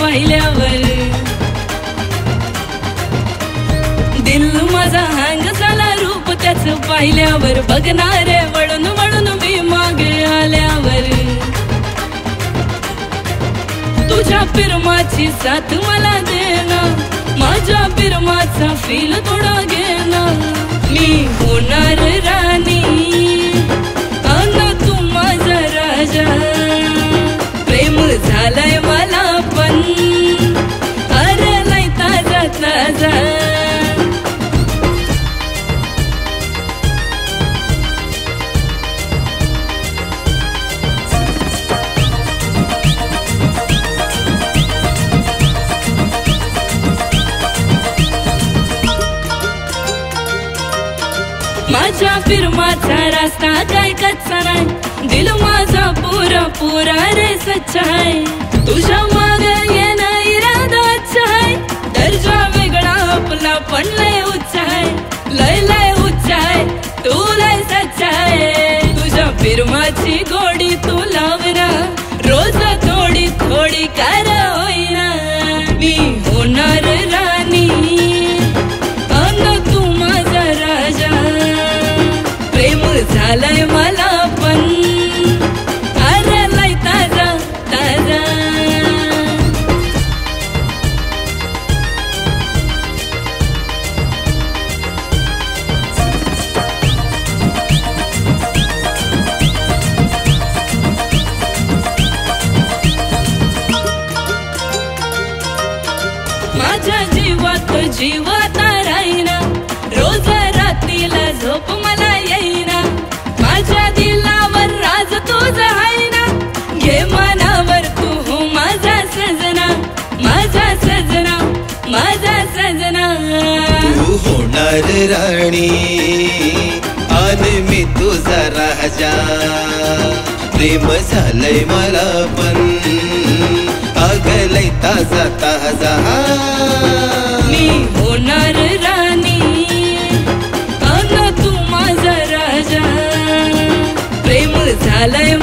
पाहिल्यावर दिल माझा हँग झाला रूप त्याचं पाहिल्यावर बघणारे वळून वळून मी मागे आल्यावर तुझ्या प्रेमाची साथ मला देना माझ्या प्रेमाचा फील थोडा घेना मी होणार राणी अन तू माझा राजा प्रेम झालंय मला पण अरे लय ताजा ताजा माझ्या प्रेमाचा रस्ता काय कच्चा नाही दिल माझा पुरा पुरा रे सच्चा आहे तुझ्या मागे येणं इरादा अच्छा आहे दर्जा वेगळा आपला पण लय उच्च आहे लय उच्च आहे तू लय सच्चा आहे तुझ्या प्रेमाची गोडी तू लावना रोज थोडी थोडी कर होईना मी होणार राणी तू माझा राजा प्रेम झालंय मला पण अरे लय ताजा ताजा माझ्या जीवात जीवात राहीना रोज रात्रीला झोप मला येईना माझ्या दिलावर राज तुझं आहे ना घे मनावर तू हो माझा सजना माझा सजना माझा सजना तू होणार राणी आणि मी तुझा राजा प्रेम झालंय मला पण अगलय ताजा ताजा मी होणार राणी अन तू माझा राजा प्रेम झालंय